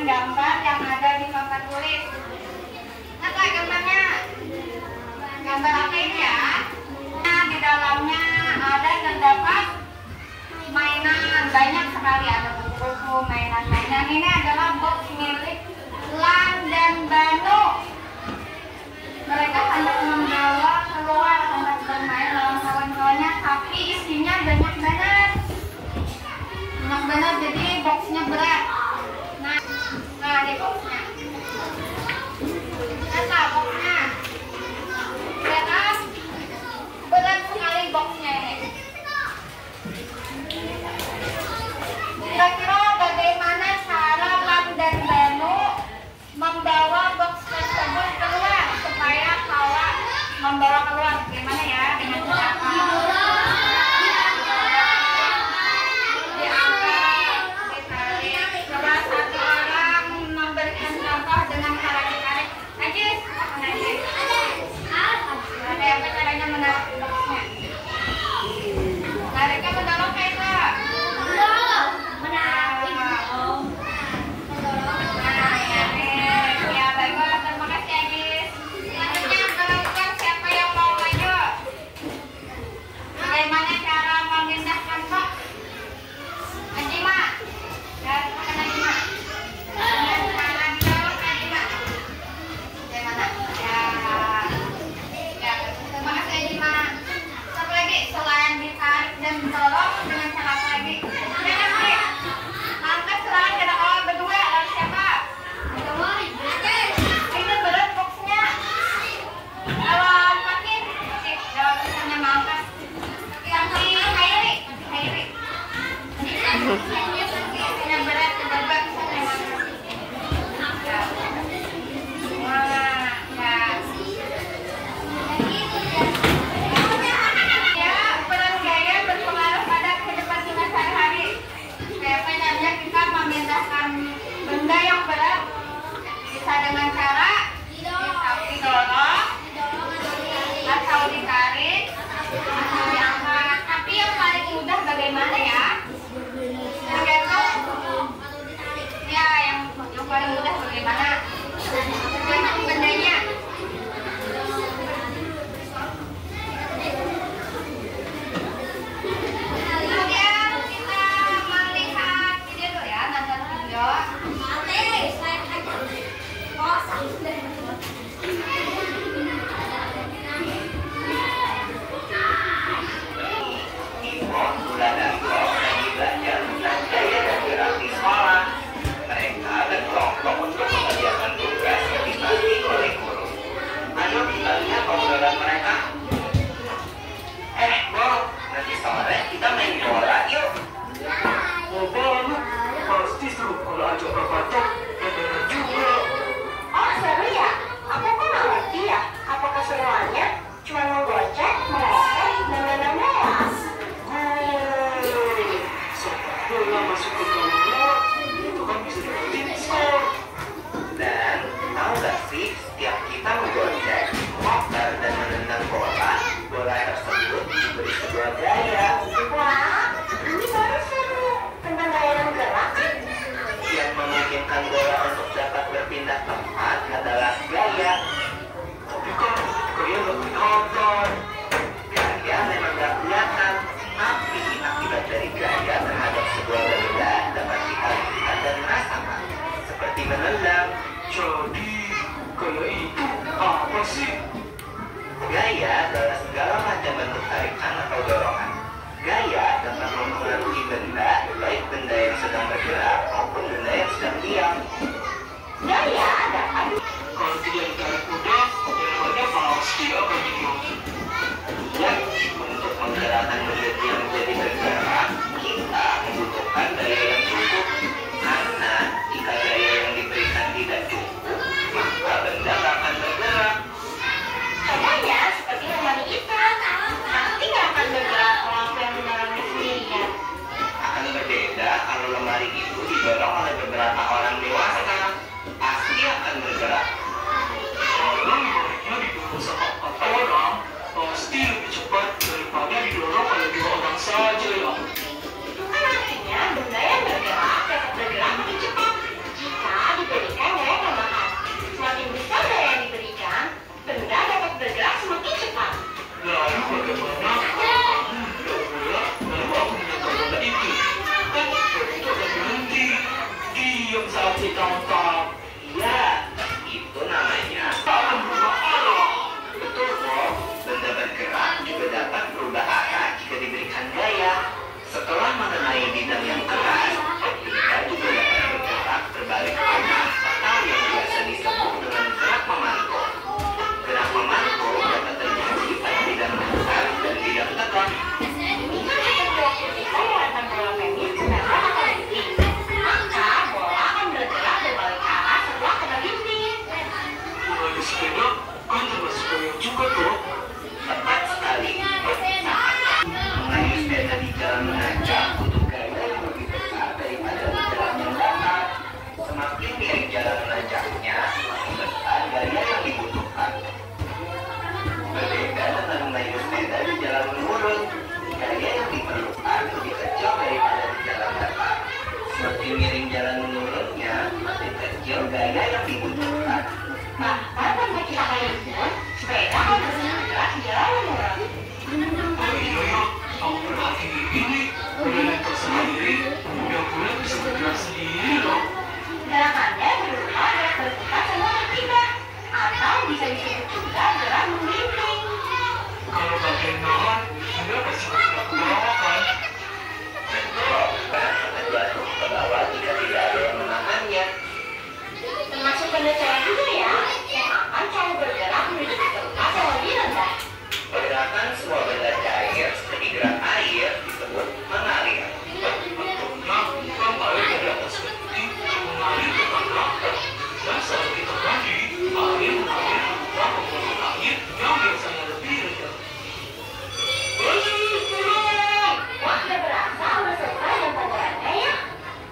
gambar yang ada di papan tulis. Apa gambarnya? Gambar apa ini ya? Nah, di dalamnya ada terdapat mainan, banyak sekali, ada buku-buku, mainan-mainan. Ini adalah box milik Lan dan Banu. Mereka hendak membawa keluar, hendak bermain lawan kawan-kawannya, tapi isinya banyak banget. Banyak banget, jadi boxnya berat. Nah di boxnya. Lihat boxnya. Lihat kan? Berat sekali boxnya ini. Kira-kira bagaimana cara Lan dan Banu membawa box tersebut keluar supaya kawan membawa keluar? Gimana ya? Dengan cara diangkat, ditarik. Coba satu orang memberikan contoh dengan cara ditarik. Najis, Najis. Ada apa caranya menarik boxnya? Tariknya mendorong kayak itu. Benda yang berat bisa dengan cara didorong atau ditarik atau diangkat. Tapi yang paling mudah bagaimana ya? Tergantung ya, yang paling mudah bagaimana? Tergantung bendanya. Kemudian kita melihat video dulu ya, nonton video. Gaya adalah segala macam bentuk tarikan atau dorongan. Gaya dapat mempengaruhi benda, baik benda yang sedang bergerak maupun benda yang sedang diam. Gaya dapat kalau tidak ditarik mudah, namanya pasti akan dihilang. Ya, untuk menggerakkan benda yang menjadi bergerak, kita membutuhkan daya yang cukup. Karena jika daya yang diberikan tidak cukup, maka benda akan bergerak. Contohnya seperti lemari itu, nanti nggak akan bergerak kalau yang mendorongnya sendirian. Akan berbeda kalau lemari itu didorong oleh beberapa orang Tapi tonton. Iya, itu namanya akan berubah arah. Betul kok. Benda bergerak juga dapat berubah arah jika diberikan gaya. Setelah mengenai bidang yang keras, benda juga dapat bergerak berbalik arah atau yang biasa disebut dengan gerak memantul. Gerak memantul dapat terjadi pada bidang besar dan bidang tegak. Sepeda kan termasuk goyang juga tuh. Tepat sekali. Mengayuh sepeda di jalan menanjak butuh gaya yang lebih besar daripada di jalan yang datar. Semakin miring jalan menanjaknya, semakin besar gaya yang dibutuhkan. Berbeda dengan mengayuh sepeda di jalan menurun, gaya yang diperlukan lebih kecil daripada di jalan datar. Semakin miring jalan menurunnya, semakin kecil gaya yang dibutuhkan. Bahkan tanpa kita kayaknya, sepeda harus bergerak di jalan menurun. Oh iya ya, aku perhatiin ini. Udah nempel sendiri, udah mulai bisa bergerak sendiri loh. Gerakannya berupa gerak berputar sama berpindah, atau bisa disebut juga gerak menggelinding. Kalau bagian nahan, dia pasti bergerak ke bawah kan? Betul, dan jatuh ke bawah jika tidak ada yang menahannya. Termasuk benda cair juga ya, yang akan selalu bergerak menuju ke tempat yang lebih rendah. Pergerakan semua benda cair seperti gerak air disebut mengalir. Bentuknya kan air dari atas ke tinggi, mengalir ke belakang. Dan saat kita mandi, air mengalir berubah ke volume air yang biasanya lebih rendah. Wah, udah berasa udah selesai dan pelajarannya ya.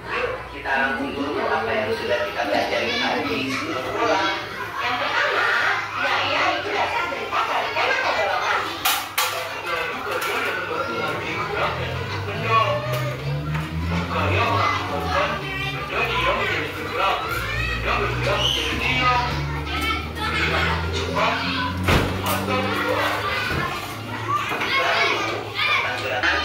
Yuk, kita rangkum dulu apa yang sudah kita pelajari tadi sebelum pulang. Yang pertama, gaya itu datang dari tarikan atau dorongan. Lalu gaya yang membantu lagi gerak dan bentuk benda. Gaya mengakibatkan benda diam menjadi bergerak, benda bergerak menjadi diam. Bergerak lebih cepat atau bergerak. Lalu, tentang gerakan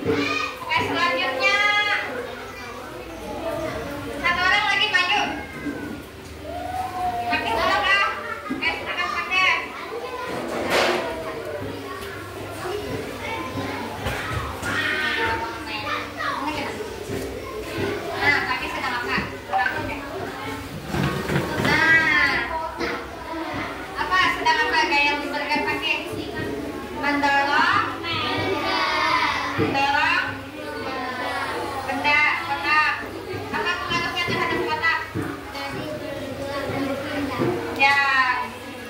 Oke, selanjutnya satu orang lagi maju. Pakai dulu kah? Oke, silakan pakai. Nah, pakai sedang apa? Nah, apa sedang apa gaya yang diberikan pakai? Mendorong, mendorong, benda, kotak. Apa pengaruhnya terhadap kotak? Ya,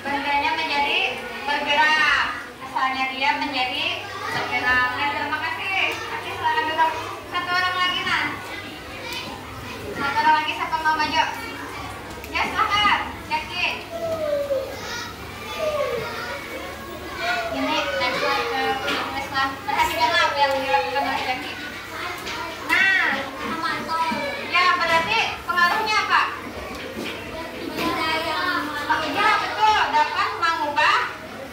bendanya menjadi bergerak. Asalnya dia menjadi bergerak. Nah, terima kasih. Kasih silakan duduk. Satu orang lagi, nah. Satu orang lagi, siapa mau maju? Ya, silakan. Yakin. Ini next lah. Perhatikanlah apa yang dilakukan oleh Jaki. Nah, ya berarti pengaruhnya apa? Ya betul, dapat mengubah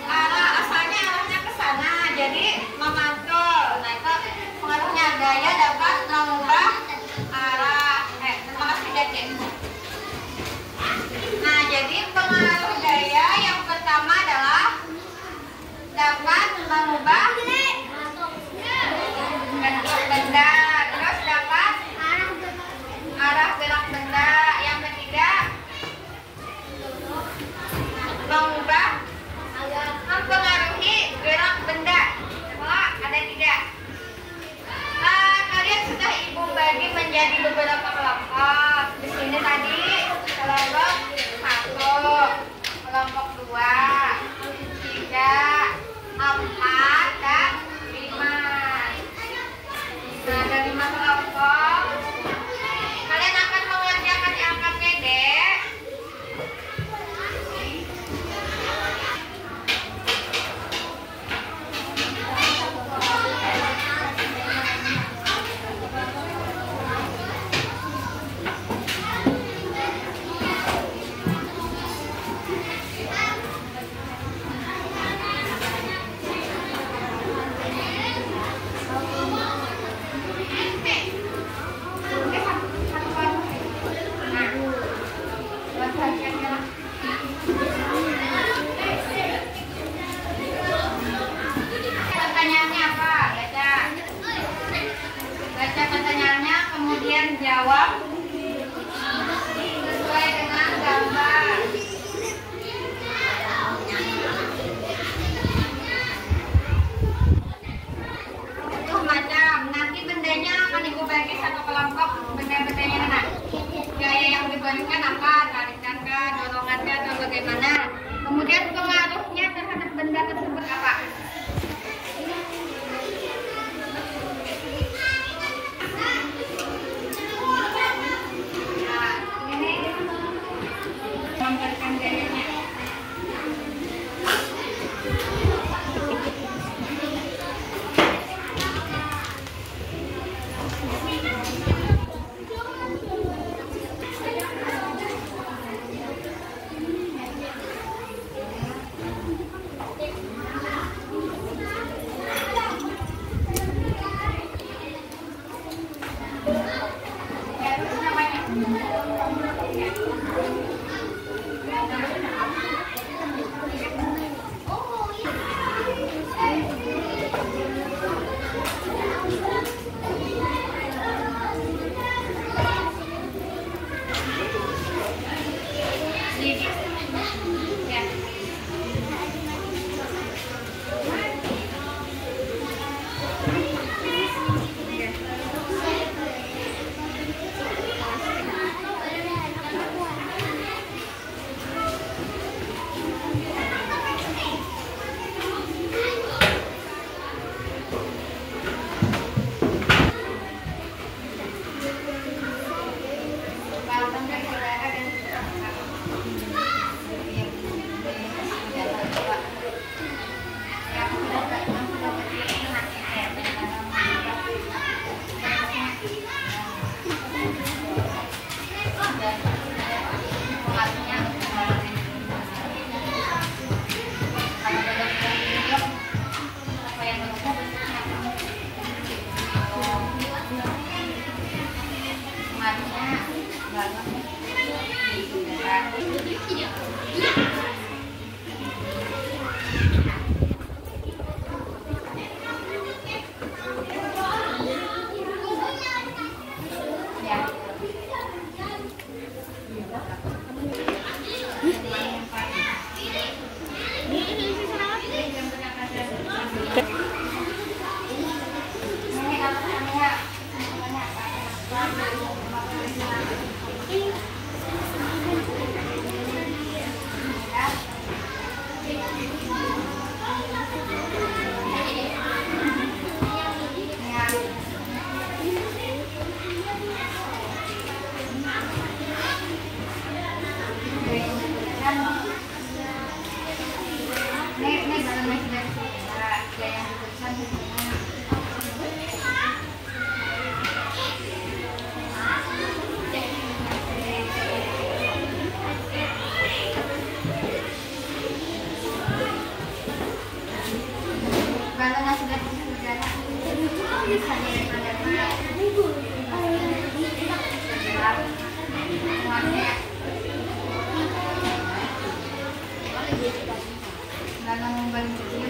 arah, asalnya arahnya ke sana, jadi memantul. Nah itu pengaruhnya, gaya dapat mengubah arah. Terima kasih Jaki. Nah jadi pengaruh gaya yang pertama adalah dapat mengubah bentuk benda, terus dapat arah gerak benda. Yang ketiga mengubah, mempengaruhi gerak benda. Coba ada tiga. Kalian sudah ibu bagi menjadi beberapa kelompok. Di sini tadi kelompok 1, kelompok 2, 3, 4, dan 5. Nah, ada 5 kelompok. Kalian akan mengerjakan angka pendek. Pertanyaannya apa? Baca pertanyaannya, kemudian jawab sesuai dengan gambar. Macam nanti bendanya akan ibu bagi satu kelompok. Benda-bendanya mana? Gaya yang diberikan apa? Tarikan kah, dorongan kah, atau bagaimana? Kemudian pengaruhnya terhadap benda tersebut apa? Nah, ini memberikan gayanya. Hitungannya apa? Ini balonnya sudah ada yang dipesan di sana. Balonnya sudah disediakan. Bisa balon balon kecil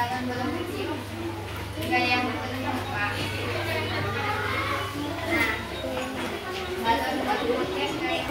apa yang balon kecil enggak yang apa. Nah, balon kecil kayak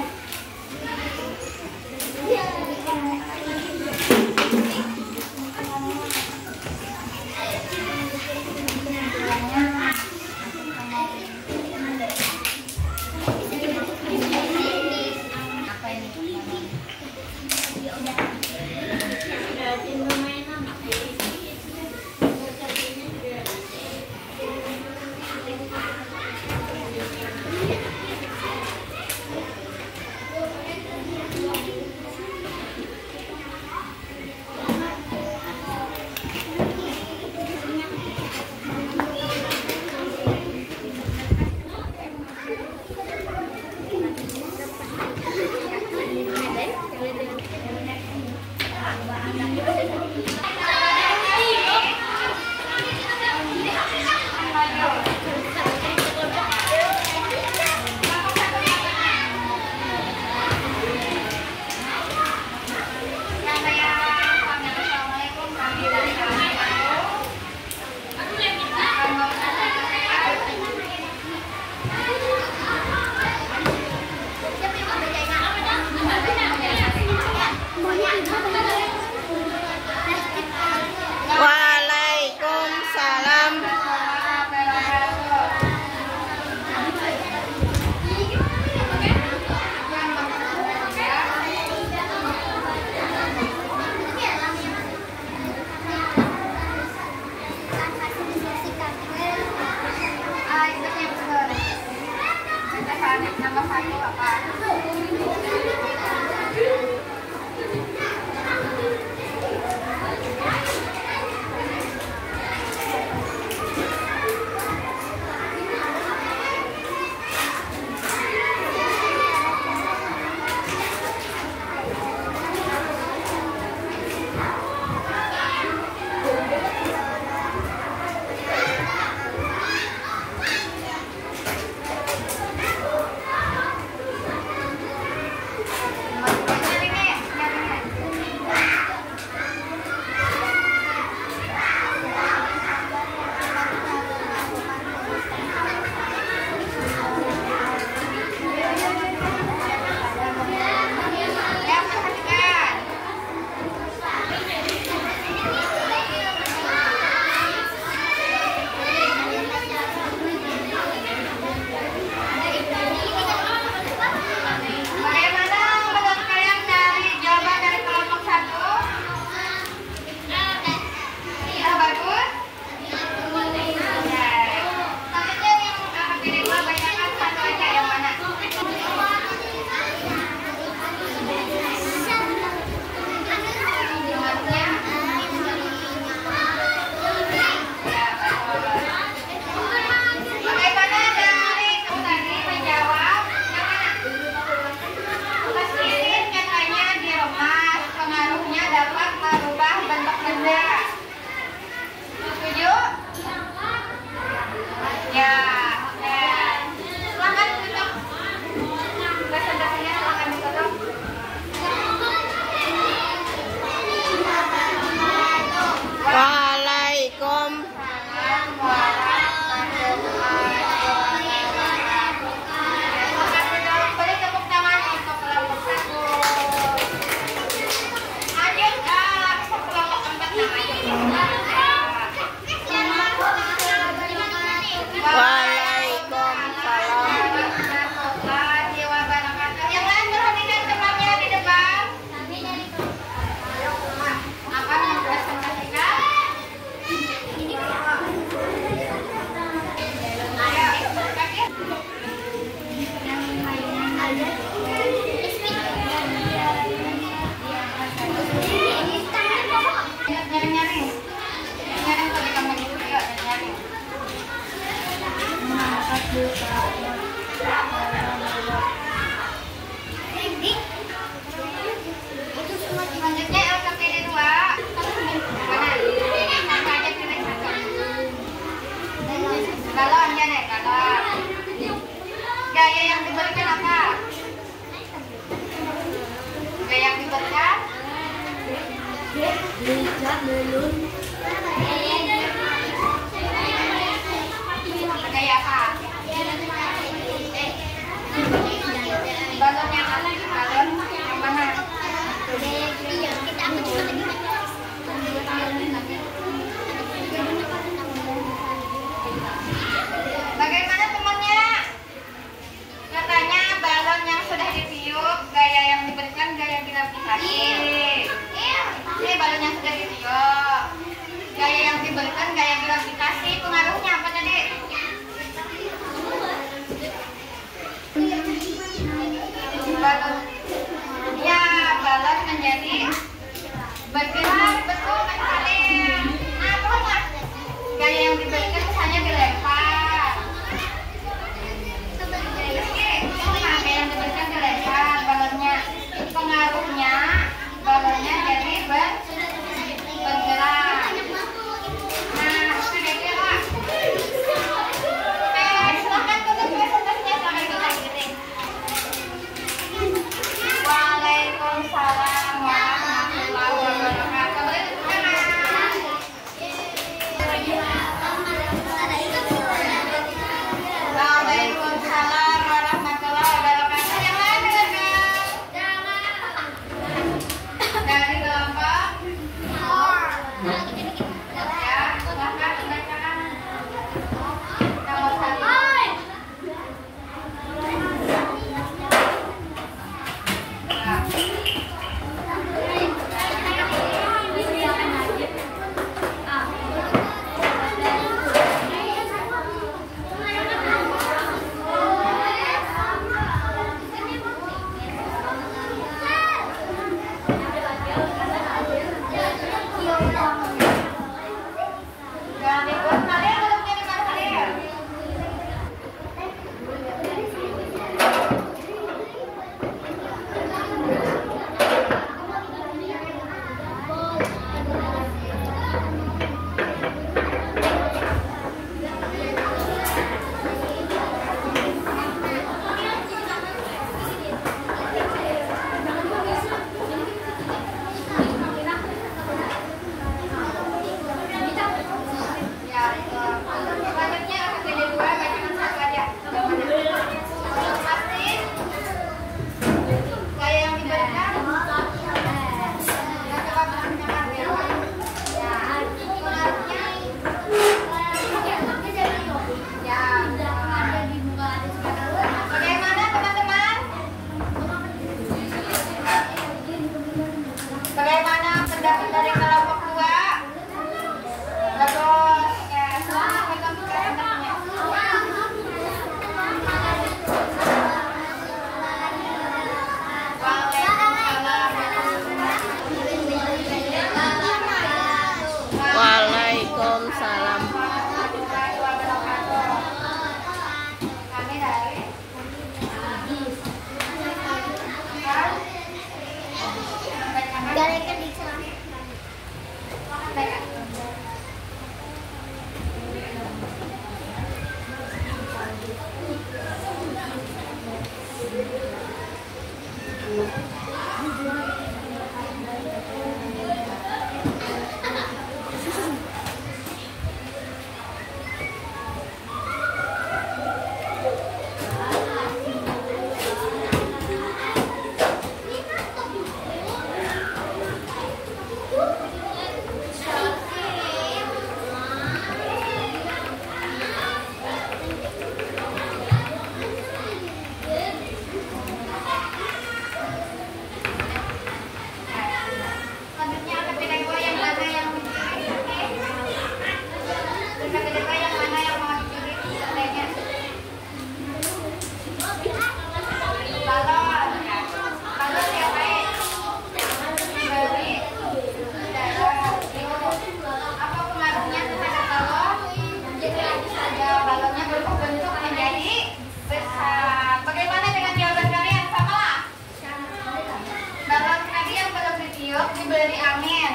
Diberi angin,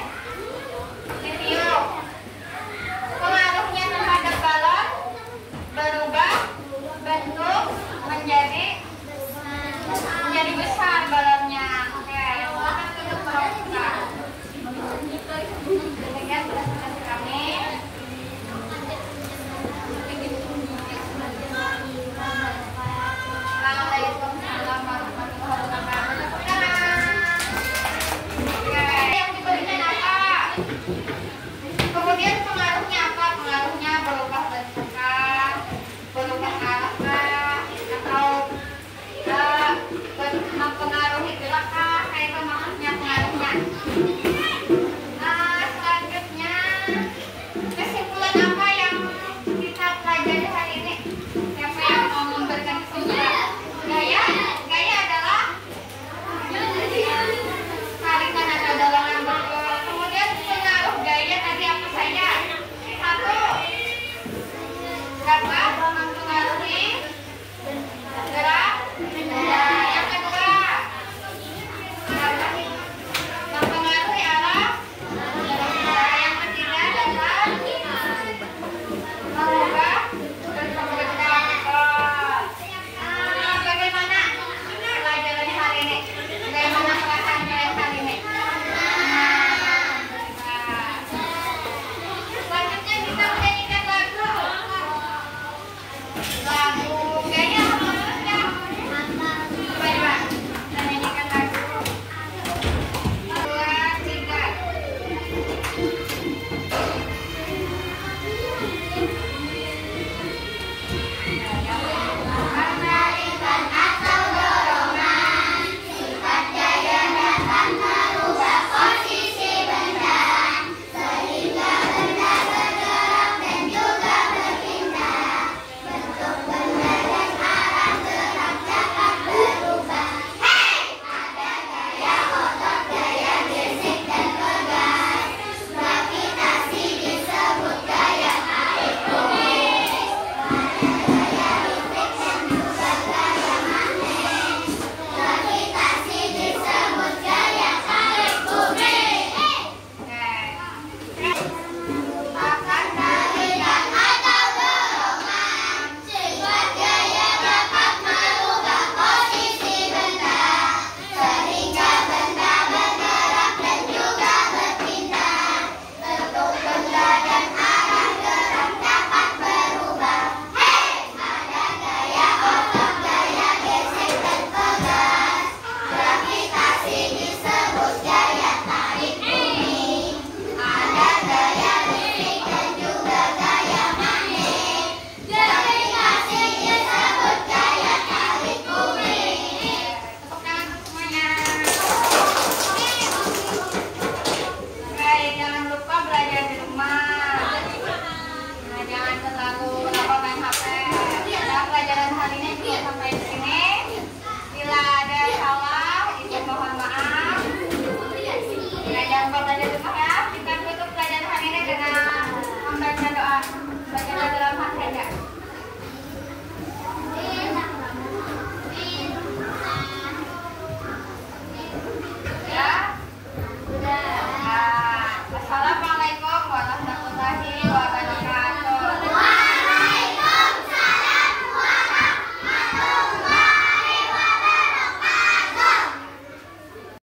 ditiup, pengaruhnya terhadap balon berubah bentuk menjadi besar balonnya. Oke, silakan tutup terbuka. Demikian presentasi kami. Waalaikumsalam warahmatullahi wabarakatuh. Kemudian pengaruhnya apa? Pengaruhnya berubah bentuknya, berubah arahnya, atau mempengaruhi gerakan, kayak itu maksudnya pengaruhnya. Selanjutnya